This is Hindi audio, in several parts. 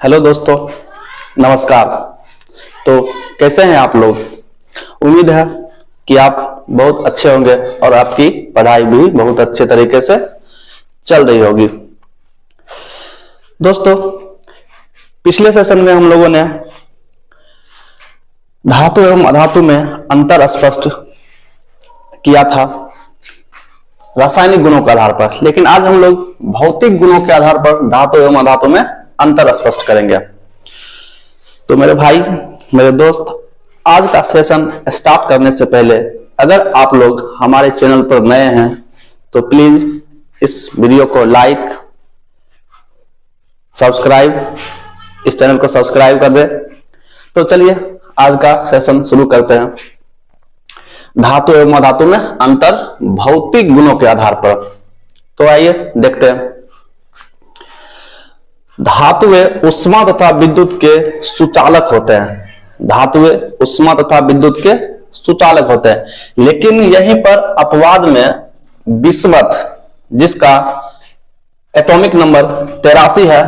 हेलो दोस्तों, नमस्कार। तो कैसे हैं आप लोग? उम्मीद है कि आप बहुत अच्छे होंगे और आपकी पढ़ाई भी बहुत अच्छे तरीके से चल रही होगी। दोस्तों, पिछले सेशन में हम लोगों ने धातु एवं अधातु में अंतर स्पष्ट किया था रासायनिक गुणों के आधार पर, लेकिन आज हम लोग भौतिक गुणों के आधार पर धातु एवं अधातु में अंतर स्पष्ट करेंगे। तो मेरे भाई, मेरे दोस्त, आज का सेशन स्टार्ट करने से पहले अगर आप लोग हमारे चैनल पर नए हैं तो प्लीज इस वीडियो को लाइक, सब्सक्राइब, इस चैनल को सब्सक्राइब कर दे। तो चलिए आज का सेशन शुरू करते हैं। धातु एवं अधातु में अंतर भौतिक गुणों के आधार पर। तो आइए देखते हैं। धातुएं उष्मा तथा विद्युत के सुचालक होते हैं। धातुएं उष्मा तथा विद्युत के सुचालक होते हैं, लेकिन यहीं पर अपवाद में विषमत, जिसका एटॉमिक नंबर 83 है,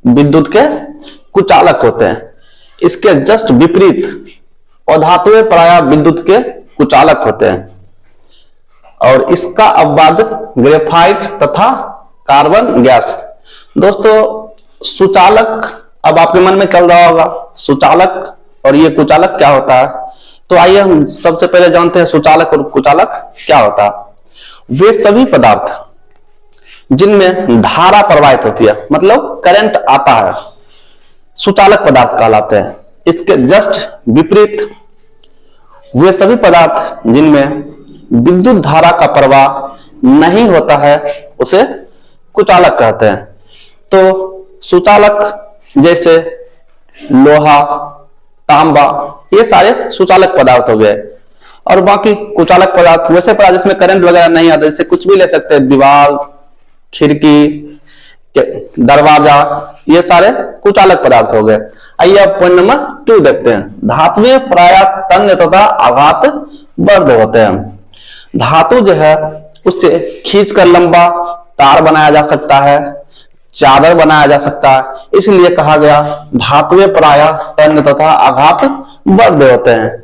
विद्युत के कुचालक होते हैं। इसके जस्ट विपरीत अधातुएं प्रायः विद्युत के कुचालक होते हैं और इसका अपवाद ग्रेफाइट तथा कार्बन गैस। दोस्तों, सुचालक, अब आपके मन में चल रहा होगा सुचालक और ये कुचालक क्या होता है। तो आइए हम सबसे पहले जानते हैं सुचालक और कुचालक क्या होता है। वे सभी पदार्थ जिनमें धारा प्रवाहित होती है, मतलब करंट आता है, सुचालक पदार्थ कहलाते हैं। इसके जस्ट विपरीत वे सभी पदार्थ जिनमें विद्युत धारा का प्रवाह नहीं होता है, उसे कुचालक कहते हैं। तो सुचालक जैसे लोहा, तांबा, ये सारे सुचालक पदार्थ हो गए। और बाकी कुचालक पदार्थ वैसे पदार्थ जिसमें करंट वगैरह नहीं आता, जैसे कुछ भी ले सकते हैं, दीवार, खिड़की, दरवाजा, ये सारे कुचालक पदार्थ हो गए। आइए अब पॉइंट नंबर 2 देखते हैं। धातुएं प्रायः तन्य तथा आघात बर्ध होते हैं। धातु जो है उससे खींचकर लंबा तार बनाया जा सकता है, चादर बनाया जा सकता है, इसलिए कहा गया धातुएं प्रायः तन्य तथा आघात बर्ध होते हैं।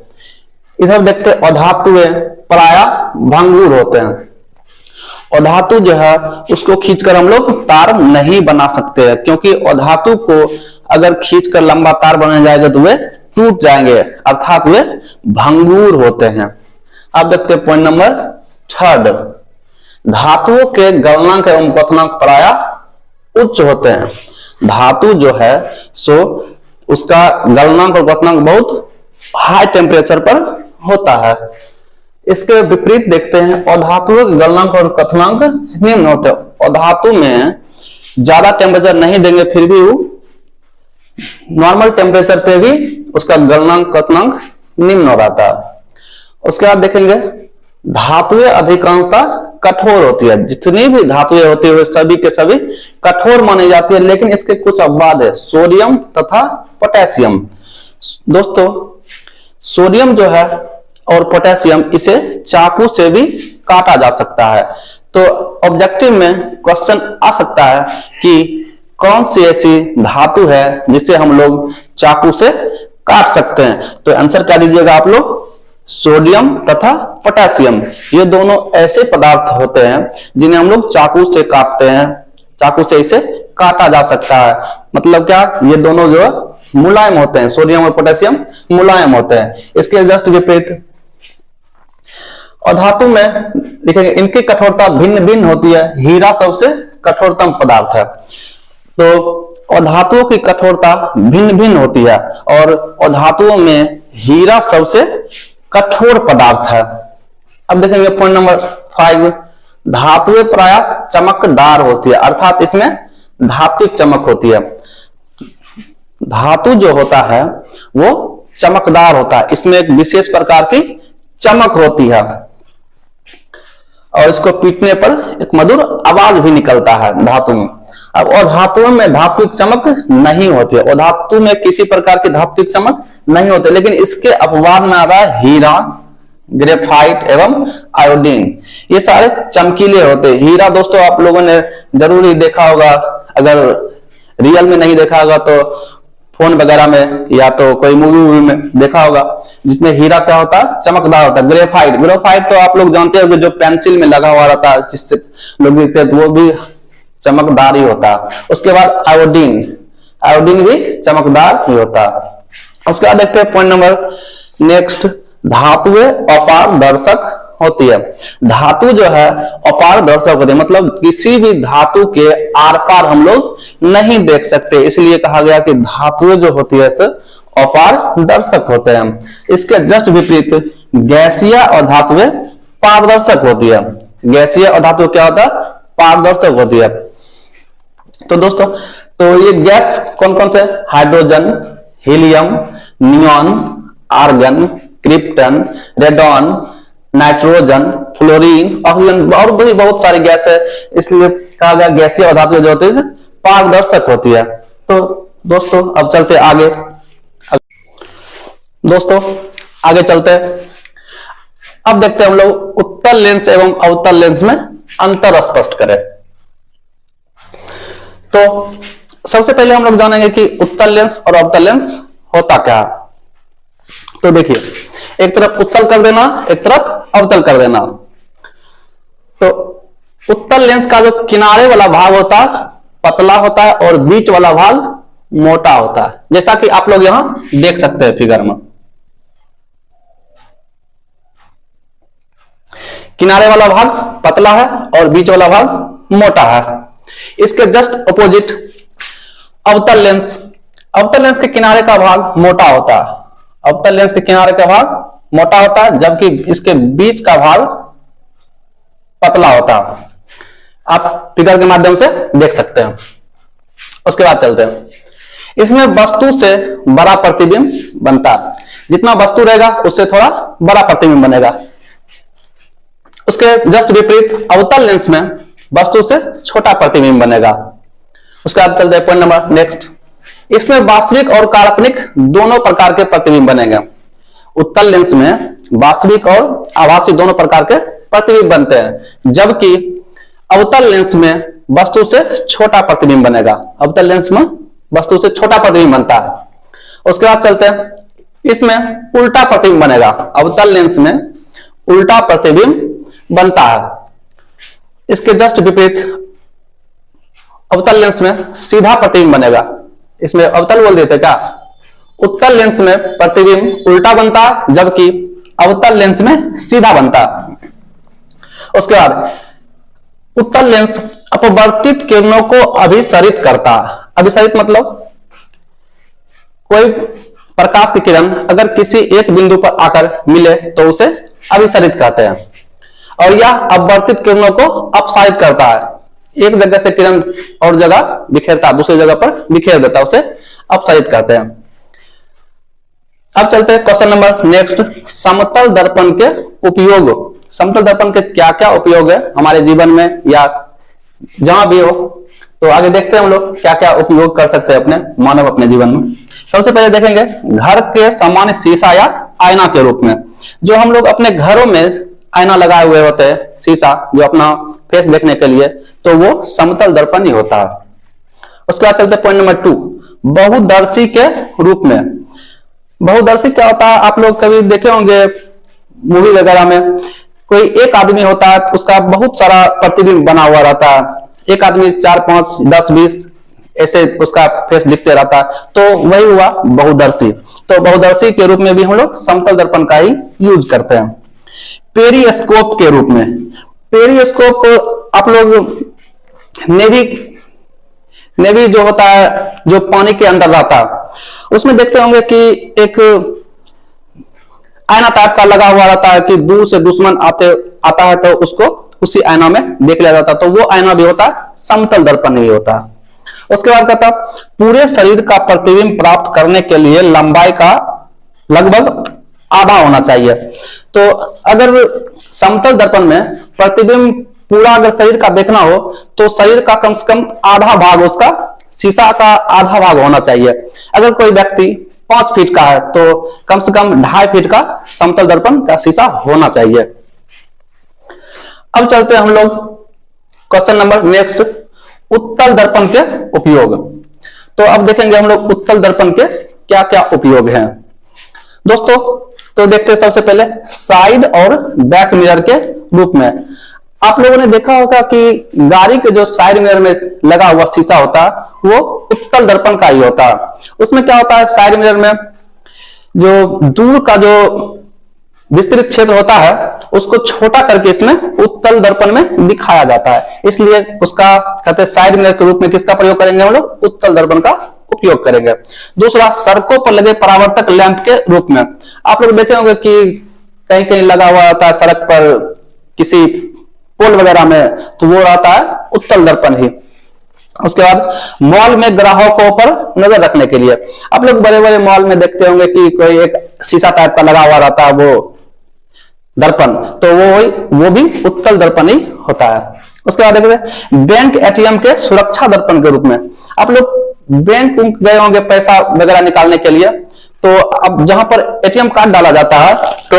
इधर देखते हैं, अधातुएं प्रायः भंगुर होते हैं। अधातु जो है उसको खींचकर हम लोग तार नहीं बना सकते हैं, क्योंकि अधातु को अगर खींचकर लंबा तार बनाया जाएगा तो वे टूट जाएंगे, अर्थात वे भंगुर होते हैं। अब देखते हैं पॉइंट नंबर 3। धातुओं के गलनांक एवं क्वथनांक प्रायः उच्च होते हैं। धातु जो है सो उसका गलनांक और क्वथनांक बहुत हाई टेम्परेचर पर होता है। इसके विपरीत देखते हैं, अधातुओं के गलनांक और क्वथनांक निम्न होते हैं। अधातु में ज्यादा टेम्परेचर नहीं देंगे, फिर भी वो नॉर्मल टेम्परेचर पे भी उसका गलनांक क्वथनांक निम्न हो रहा था। उसके बाद देखेंगे, धातुएं अधिकांशतः कठोर होती है। जितनी भी धातुएं होती है वे सभी के सभी कठोर मानी जाती है, लेकिन इसके कुछ अपवाद है, सोडियम तथा पोटेशियम। दोस्तों, सोडियम जो है और पोटेशियम, इसे चाकू से भी काटा जा सकता है। तो ऑब्जेक्टिव में क्वेश्चन आ सकता है कि कौन सी ऐसी धातु है जिसे हम लोग चाकू से काट सकते हैं। तो आंसर क्या दीजिएगा आप लोग? सोडियम तथा पोटेशियम, ये दोनों ऐसे पदार्थ होते हैं जिन्हें हम लोग चाकू से काटते हैं, चाकू से इसे काटा जा सकता है। मतलब क्या, ये दोनों जो मुलायम होते हैं, सोडियम और पोटेशियम मुलायम होते हैं। इसके जस्ट विपरीत अधातु में देखेंगे, इनकी कठोरता भिन्न भिन्न होती है। हीरा सबसे कठोरतम पदार्थ है। तो अधातुओं की कठोरता भिन्न भिन्न होती है और अधातुओं में हीरा सबसे कठोर पदार्थ है। अब देखेंगे पॉइंट नंबर 5। धातुएं प्रायः चमकदार होती है, अर्थात इसमें धात्विक चमक होती है। धातु जो होता है वो चमकदार होता है, इसमें एक विशेष प्रकार की चमक होती है और इसको पीटने पर एक मधुर आवाज भी निकलता है धातु में। अब अधातुओं में धात्विक चमक नहीं होती है, अधातु में किसी प्रकार की धात्विक चमक नहीं होती, लेकिन इसके अपवाद में आ रहा है हीरा, ग्रेफाइट एवं आयोडीन, ये सारे चमकीले होते हैं। हीरा दोस्तों आप लोगों ने जरूर ही देखा होगा, अगर रियल में नहीं देखा होगा तो फोन वगैरह में या तो कोई मूवी में देखा होगा, जिसमें हीरा क्या होता है, चमकदार होता है। ग्रेफाइट, ग्रेफाइट तो आप लोग जानते हो जो पेंसिल में लगा हुआ रहता है जिससे लोग देखते हैं, तो वो भी चमकदार ही होता है। उसके बाद आयोडीन, आयोडीन भी चमकदार ही होता है। उसके बाद देखते हैं पॉइंट नंबर नेक्स्ट, धातुएं अपारदर्शक होती है। धातु जो है अपारदर्शक होती है, मतलब किसी भी धातु के आर पार हम लोग नहीं देख सकते, इसलिए कहा गया कि धातुएं जो होती है अपारदर्शक होते हैं। इसके जस्ट विपरीत गैसीय और धातुएं पारदर्शक होती है। गैसीय और धातु क्या होता है, पारदर्शक होती है। तो दोस्तों, तो ये गैस कौन कौन से, hydrogen, helium, neon, argon, krypton, radon, nitrogen, fluorine, oxygen और भी बहुत सारी गैस है, इसलिए कहा गया गैसीय और धातुएं जो होती है पारदर्शक होती है। तो दोस्तों अब चलते आगे, दोस्तों आगे चलते अब देखते हैं हम लोग उत्तल लेंस एवं अवतल लेंस में अंतर स्पष्ट करें। तो सबसे पहले हम लोग जानेंगे कि उत्तल लेंस और अवतल लेंस होता क्या है। तो देखिए, एक तरफ उत्तल कर देना, एक तरफ अवतल कर देना। तो उत्तल लेंस का जो किनारे वाला भाग होता है पतला होता है और बीच वाला भाग मोटा होता है, जैसा कि आप लोग यहां देख सकते हैं फिगर में। किनारे वाला भाग पतला है और बीच वाला भाग मोटा है। इसके जस्ट अपोजिट अवतल लेंस, अवतल लेंस के किनारे का भाग मोटा होता है, अवतल लेंस के किनारे का भाग मोटा होता है, जबकि इसके बीच का भाग पतला होता है। आप फिगर के माध्यम से देख सकते हैं। उसके बाद चलते हैं, इसमें वस्तु से बड़ा प्रतिबिंब बनता है, जितना वस्तु रहेगा उससे थोड़ा बड़ा प्रतिबिंब बनेगा। उसके जस्ट विपरीत अवतल लेंस में वस्तु से छोटा प्रतिबिंब बनेगा। उसके बाद चलते हैं पॉइंट नंबर नेक्स्ट, इसमें वास्तविक और काल्पनिक दोनों प्रकार के प्रतिबिंब बनेंगे। उत्तल लेंस में वास्तविक और आभासी दोनों प्रकार के प्रतिबिंब बनते हैं, जबकि अवतल लेंस में वस्तु से छोटा प्रतिबिंब बनेगा। अवतल लेंस में वस्तु से छोटा प्रतिबिंब बनता है। उसके बाद चलते हैं, इसमें उल्टा प्रतिबिंब बनेगा। अवतल लेंस में उल्टा प्रतिबिंब बनता है। इसके जस्ट विपरीत अवतल लेंस में सीधा प्रतिबिंब बनेगा। इसमें अवतल बोल देते क्या, उत्तल लेंस में प्रतिबिंब उल्टा बनता है, जबकि अवतल लेंस में सीधा बनता है। उसके बाद उत्तल लेंस अपवर्तित किरणों को अभिसरित करता है। अभिसरित मतलब कोई प्रकाश की किरण अगर किसी एक बिंदु पर आकर मिले तो उसे अभिसरित कहते हैं, और यह अपवर्तित किरणों को अपसारित करता है। एक जगह से किरण और जगह बिखेरता है, दूसरी जगह पर बिखेर देता है, उसे अपसारित कहते हैं। अब चलते हैं क्वेश्चन नंबर नेक्स्ट, समतल दर्पण के उपयोग। समतल दर्पण के क्या क्या उपयोग है हमारे जीवन में या जहां भी हो, तो आगे देखते हैं हम लोग क्या क्या उपयोग कर सकते हैं अपने मानव अपने जीवन में। सबसे पहले देखेंगे घर के सामान्य शीशा या आईना के रूप में। जो हम लोग अपने घरों में आईना लगाए हुए होते हैं, शीशा जो अपना फेस देखने के लिए, तो वो समतल दर्पण ही होता है। उसके बाद चलते पॉइंट नंबर 2, बहुदर्शी के रूप में। बहुदर्शी क्या होता है, आप लोग कभी देखे होंगे मूवी वगैरह में, कोई एक आदमी होता है उसका बहुत सारा प्रतिबिंब बना हुआ रहता है। एक आदमी 4, 5, 10, 20 ऐसे उसका फेस दिखते रहता है, तो वही हुआ बहुदर्शी। तो बहुदर्शी के रूप में भी हम लोग समतल दर्पण का ही यूज करते हैं। पेरिस्कोप के रूप में, पेरिस्कोप आप लोग नेवी जो होता है, जो पानी के अंदर रहता है, उसमें देखते होंगे कि एक आईना टाइप का लगा हुआ रहता है कि दूर से दुश्मन आता है तो उसको उसी आईना में देख लिया जाता है, तो वो आईना भी होता है समतल दर्पण ही होता है। उसके बाद कहता पूरे शरीर का प्रतिबिंब प्राप्त करने के लिए लंबाई का लगभग आधा होना चाहिए। तो अगर समतल दर्पण में प्रतिबिंब पूरा अगर शरीर का देखना हो तो शरीर का कम से कम आधा भाग, उसका शीशा का आधा भाग होना चाहिए। अगर कोई व्यक्ति 5 फीट का है तो कम से कम 2.5 फीट का समतल दर्पण का शीशा होना चाहिए। अब चलते हैं हम लोग क्वेश्चन नंबर नेक्स्ट, उत्तल दर्पण के उपयोग। तो अब देखेंगे हम लोग उत्तल दर्पण के क्या क्या उपयोग हैं दोस्तों। तो देखते हैं सबसे पहले साइड और बैक मिरर के रूप में। आप लोगों ने देखा होगा कि गाड़ी के जो साइड मिरर में लगा हुआ शीशा होता है वो उत्तल दर्पण का ही होता है। उसमें क्या होता है, साइड मिरर में जो दूर का जो विस्तृत क्षेत्र होता है उसको छोटा करके इसमें उत्तल दर्पण में दिखाया जाता है, इसलिए उसका कहते हैं साइड मिरर के रूप में किसका प्रयोग करेंगे हम लोग, उत्तल दर्पण का उपयोग करेंगे। दूसरा, सड़कों पर लगे परावर्तक लैंप के रूप में। आप लोग देखे होंगे कि कहीं कहीं लगा हुआ होता है सड़क पर किसी पोल वगैरह में, तो वो रहता है उत्तल दर्पण ही। उसके बाद मॉल में ग्राहकों पर नजर रखने के लिए आप लोग बड़े बड़े मॉल में देखते होंगे कि कोई एक शीशा टाइप का लगा हुआ रहता है वो दर्पण, तो वो भी उत्तल दर्पण ही होता है। उसके बाद देखते बैंक एटीएम के सुरक्षा दर्पण के रूप में। आप लोग बैंक गए होंगे पैसा वगैरह निकालने के लिए, तो अब जहां पर एटीएम कार्ड डाला जाता है तो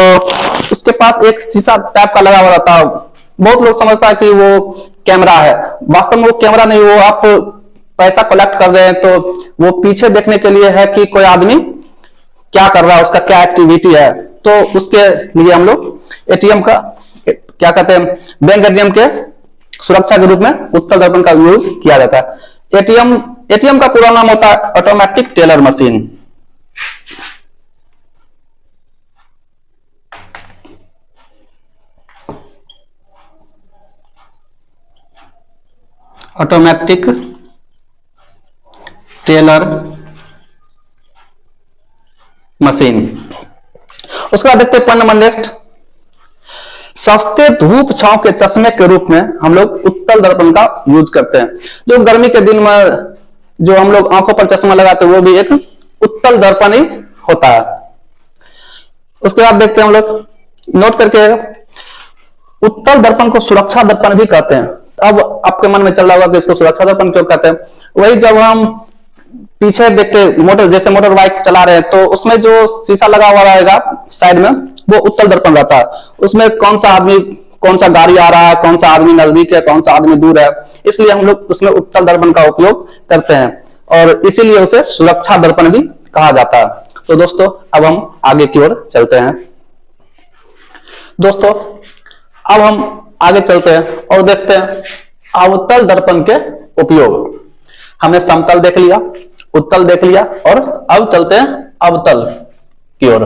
उसके पास एक शीशा टाइप का लगा हुआ रहता है। बहुत लोग समझता है कि वो कैमरा है, वास्तव में वो कैमरा नहीं, वो आप पैसा कलेक्ट कर रहे हैं तो वो पीछे देखने के लिए है कि कोई आदमी क्या कर रहा है, उसका क्या एक्टिविटी है। तो उसके लिए हम लोग एटीएम का क्या कहते हैं, बैंक एटीएम के सुरक्षा के रूप में उत्तल दर्पण का यूज किया जाता है। एटीएम का पूरा नाम होता है automatic teller machine. Automatic teller machine. उसके बाद देखते हैं पॉइंट नंबर नेक्स्ट, सस्ते धूप छांव के चश्मे के रूप में हम लोग उत्तल दर्पण का यूज करते हैं। जो गर्मी के दिन में जो हम लोग आंखों पर चश्मा लगाते हैं वो भी एक उत्तल दर्पण ही होता है। उसके बाद देखते हैं हम लोग, नोट करके, उत्तल दर्पण को सुरक्षा दर्पण भी कहते हैं। अब आपके मन में चल रहा होगा कि इसको सुरक्षा दर्पण क्यों कहते हैं। वही जब हम पीछे देख के जैसे मोटर बाइक चला रहे हैं तो उसमें जो शीशा लगा हुआ रहेगा साइड में वो उत्तल दर्पण रहता है। उसमें कौन सा आदमी, कौन सा गाड़ी आ रहा है, कौन सा आदमी नजदीक है, कौन सा आदमी दूर है, इसलिए हम लोग उसमें उत्तल दर्पण का उपयोग करते हैं और इसीलिए उसे सुरक्षा दर्पण भी कहा जाता है। तो दोस्तों अब हम आगे की ओर चलते हैं। दोस्तों अब हम आगे चलते हैं और देखते हैं अवतल दर्पण के उपयोग। हमने समतल देख लिया, उत्तल देख लिया और अब चलते हैं अवतल की ओर।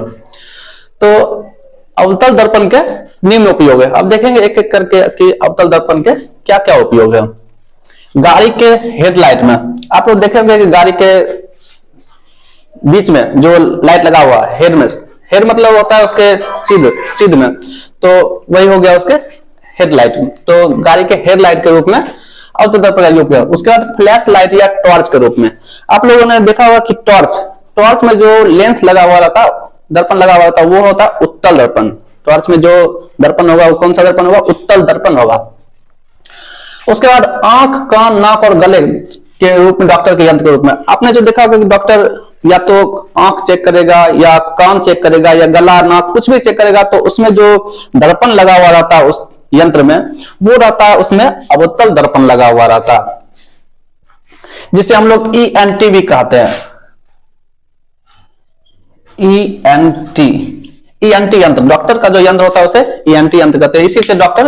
तो अवतल दर्पण के निम्न उपयोग है। अब देखेंगे एक एक करके कि अवतल दर्पण के क्या क्या उपयोग है। गाड़ी के हेडलाइट में आप लोग देखेंगे कि गाड़ी के बीच में जो लाइट लगा हुआ है हेड में, हेड मतलब होता है उसके सीध में, तो वही हो गया उसके हेडलाइट। तो गाड़ी के हेडलाइट के रूप में अवतल दर्पण का उपयोग है। उसके बाद फ्लैश लाइट या टॉर्च के रूप में आप लोगों ने देखा होगा कि टॉर्च में जो लेंस लगा हुआ रहता, दर्पण लगा हुआ रहता, वो होता उत्तल दर्पण। टॉर्च में जो दर्पण होगा वो कौन सा दर्पण होगा, उत्तल दर्पण होगा। उसके बाद आंख, कान, नाक और गले के रूप में डॉक्टर के यंत्र के रूप में आपने जो देखा होगा कि डॉक्टर या तो आंख चेक करेगा या कान चेक करेगा या गला, नाक कुछ भी चेक करेगा, तो उसमें जो दर्पण लगा हुआ रहता है उस यंत्र में वो रहता है, उसमें अवतल दर्पण लगा हुआ रहता है, जिसे हम लोग ENT भी कहते हैं। ENT यंत्र, डॉक्टर का जो यंत्र होता है उसे ENT यंत्र कहते हैं। इसी से डॉक्टर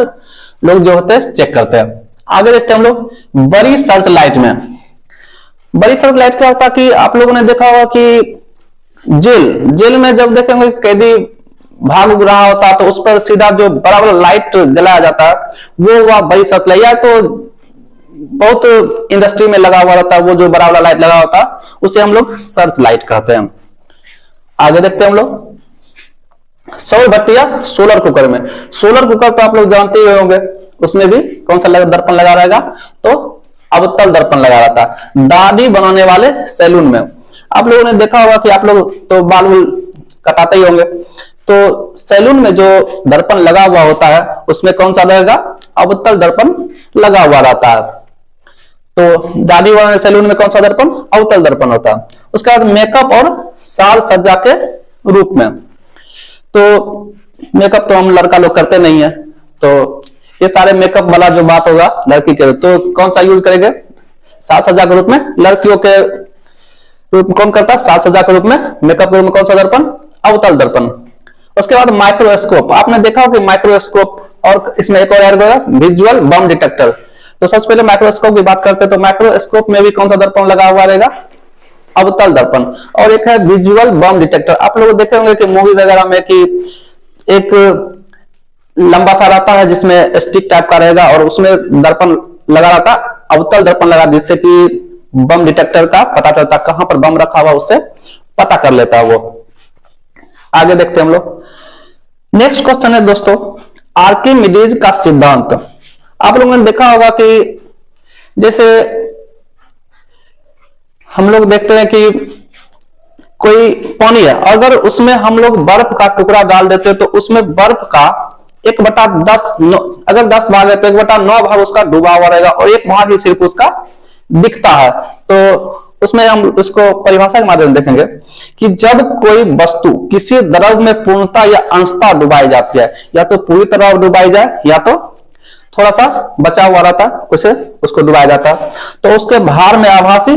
लोग जो होते हैं चेक करते हैं। आगे देखते हैं हम लोग बड़ी सर्च लाइट में। बड़ी सर्च लाइट क्या होता है कि आप लोगों ने देखा होगा कि जेल में जब देखेंगे कैदी भाग रहा होता है तो उस पर सीधा जो बड़ा बड़ा लाइट जलाया जाता है वो हुआ बड़ी सर्च लाइट। या तो बहुत इंडस्ट्री में लगा हुआ रहता है वो जो बड़ा बड़ा लाइट लगा होता है उसे हम लोग सर्च लाइट कहते हैं। आगे देखते हैं हम लोग सौर भट्टी या सोलर कुकर में। सोलर कुकर तो आप लोग जानते ही होंगे, उसमें भी कौन सा दर्पण लगा रहेगा, तो अवतल दर्पण लगा रहता है। दाढ़ी बनाने वाले सैलून में आप लोगों ने देखा होगा कि आप लोग तो बाल कटाते ही होंगे, तो सैलून में जो दर्पण लगा हुआ होता है उसमें कौन सा रहेगा, अवतल दर्पण लगा हुआ रहता है। तो दाढ़ी वाले सैलून में कौन सा दर्पण, अवतल दर्पण होता है। उसके बाद मेकअप और साज सज्जा के रूप में, तो मेकअप तो हम लड़का लोग करते नहीं है, तो ये सारे मेकअप वाला जो बात होगा लड़की के, तो कौन सा यूज करेंगे, साज सज्जा के रूप में लड़कियों के तो कौन करता है? साज सज्जा के रूप में, मेकअप के रूप में कौन सा दर्पण? अवतल दर्पण। उसके बाद माइक्रोस्कोप, आपने देखा हो कि माइक्रोस्कोप, और इसमें एक और ऐड होगा विजुअल बम डिटेक्टर। तो सबसे पहले माइक्रोस्कोप की बात करते हैं, तो माइक्रोस्कोप में भी कौन सा दर्पण लगा हुआ रहेगा? अवतल दर्पण। और एक है विजुअल बम डिटेक्टर। आप लोग देखे होंगे कि मूवी वगैरह में कि एक लंबा सा रहता है जिसमें स्टिक टाइप का रहेगा और उसमें दर्पण लगा रहता, अवतल दर्पण लगा, जिससे कि बम डिटेक्टर का पता चलता कहां पर बम रखा हुआ, उससे पता कर लेता है वो। आगे देखते हैं हम लोग। नेक्स्ट क्वेश्चन है दोस्तों, आर्किमिडीज का सिद्धांत। आप लोगों ने देखा होगा कि जैसे हम लोग देखते हैं कि कोई पानी है, अगर उसमें हम लोग बर्फ का टुकड़ा डाल देते हैं तो उसमें बर्फ का 1/10, अगर 10 भाग है तो 1/9 भाग उसका डूबा हुआ रहेगा और 1 भाग ही सिर्फ उसका दिखता है। तो उसमें हम उसको परिभाषा के माध्यम से देखेंगे कि जब कोई वस्तु किसी द्रव में पूर्णतः या अंशतः डुबाई जाती है, या तो पूरी तरह डुबाई जाए या तो थोड़ा सा बचा हुआ रहता है, उसे उसको डुबाया जाता है, तो उसके भार में आभासी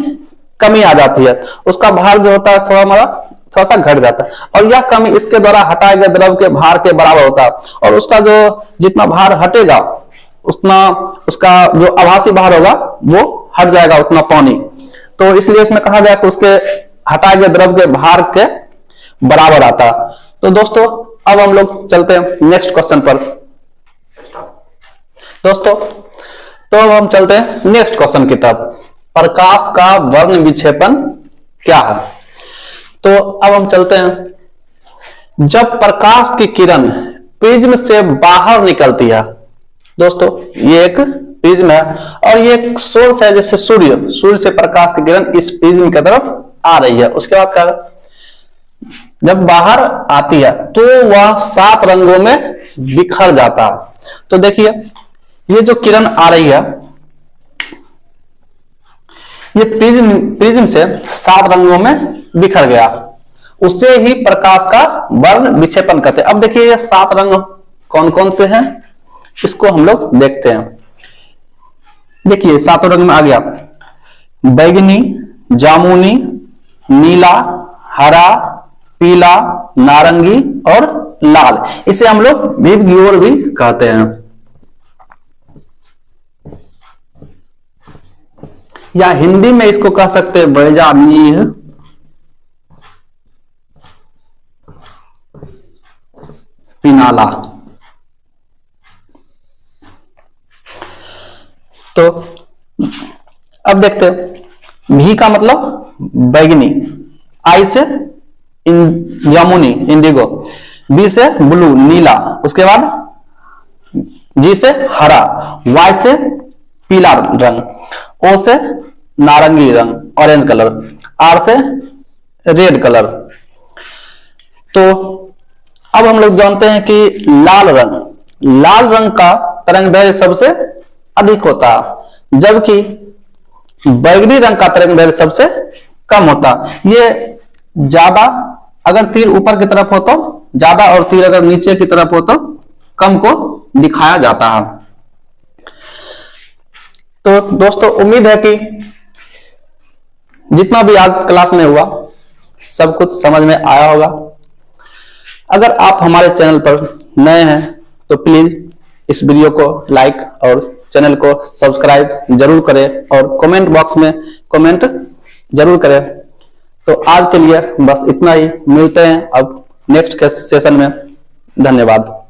कमी आ जाती है, उसका भार जो होता है थोड़ा सा घट जाता है, और यह कमी इसके द्वारा हटाए गए द्रव के भार के बराबर होता है, और उसका जो जितना भार हटेगा उतना उसका जो आभासी भार होगा वो हट जाएगा, उतना पानी। तो इसलिए इसमें कहा गया कि उसके हटाए गए द्रव के भार के बराबर आता है। तो दोस्तों अब हम लोग चलते हैं नेक्स्ट क्वेश्चन पर। दोस्तों तो अब हम चलते हैं नेक्स्ट क्वेश्चन की तरफ। प्रकाश का वर्ण विक्षेपण क्या है? तो अब हम चलते हैं, जब प्रकाश की किरण प्रिज्म से बाहर निकलती है, दोस्तों ये एक प्रिज्म है और ये एक सोर्स है, जैसे सूर्य से प्रकाश की किरण इस प्रिज्म की तरफ आ रही है। उसके बाद क्या, जब बाहर आती है तो वह 7 रंगों में बिखर जाता है। तो देखिए ये जो किरण आ रही है, ये प्रिज्म से 7 रंगों में बिखर गया, उससे ही प्रकाश का वर्ण विक्षेपण कहते हैं। अब देखिए ये 7 रंग कौन कौन से हैं, इसको हम लोग देखते हैं। देखिए 7 रंग में आ गया बैगनी, जामुनी, नीला, हरा, पीला, नारंगी और लाल। इसे हम लोग विबग्योर भी कहते हैं, या हिंदी में इसको कह सकते हैं बैजानीय, पिनाला। तो अब देखते हैं, भी का मतलब बैगनी, आई से जामुनी इंडिगो, बी से ब्लू नीला, उसके बाद जी से हरा, वाई से पीला रंग, ओ से नारंगी रंग ऑरेंज कलर, आर से रेड कलर। तो अब हम लोग जानते हैं कि लाल रंग का तरंगदैर्घ्य सबसे अधिक होता है, जबकि बैगनी रंग का तरंगदैर्घ्य सबसे कम होता। ये ज्यादा अगर तीर ऊपर की तरफ हो तो ज्यादा, और तीर अगर नीचे की तरफ हो तो कम को दिखाया जाता है। तो दोस्तों उम्मीद है कि जितना भी आज क्लास में हुआ सब कुछ समझ में आया होगा। अगर आप हमारे चैनल पर नए हैं तो प्लीज इस वीडियो को लाइक और चैनल को सब्सक्राइब जरूर करें और कमेंट बॉक्स में कमेंट जरूर करें। तो आज के लिए बस इतना ही, मिलते हैं अब नेक्स्ट सेशन में। धन्यवाद।